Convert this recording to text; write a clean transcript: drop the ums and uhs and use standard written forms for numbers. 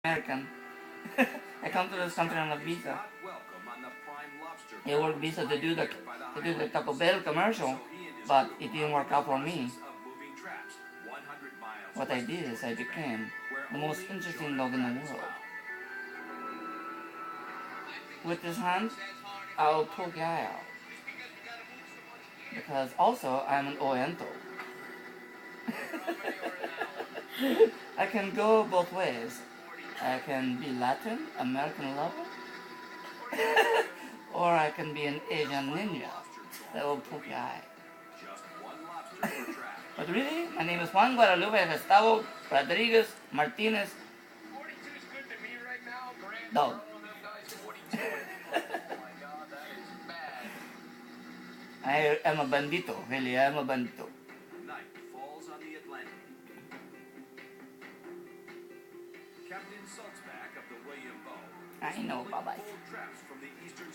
American. I come to this country on a visa. A work visa to do the Taco Bell commercial, but it didn't work out for me. What I did is I became the most interesting dog in the world. With this hand, I'll poke your eye out. Because also, I'm an Oriental. I can go both ways. I can be Latin, American lover, or I can be an Asian ninja that will poke your eye. But really, my name is Juan Guadalupe Gustavo Rodriguez Martinez. Dog. I am a bandito, really, I am a bandito. Night falls on the Atlantic. Captain Saltzback of the William Bow I know, bye-bye. traps from the eastern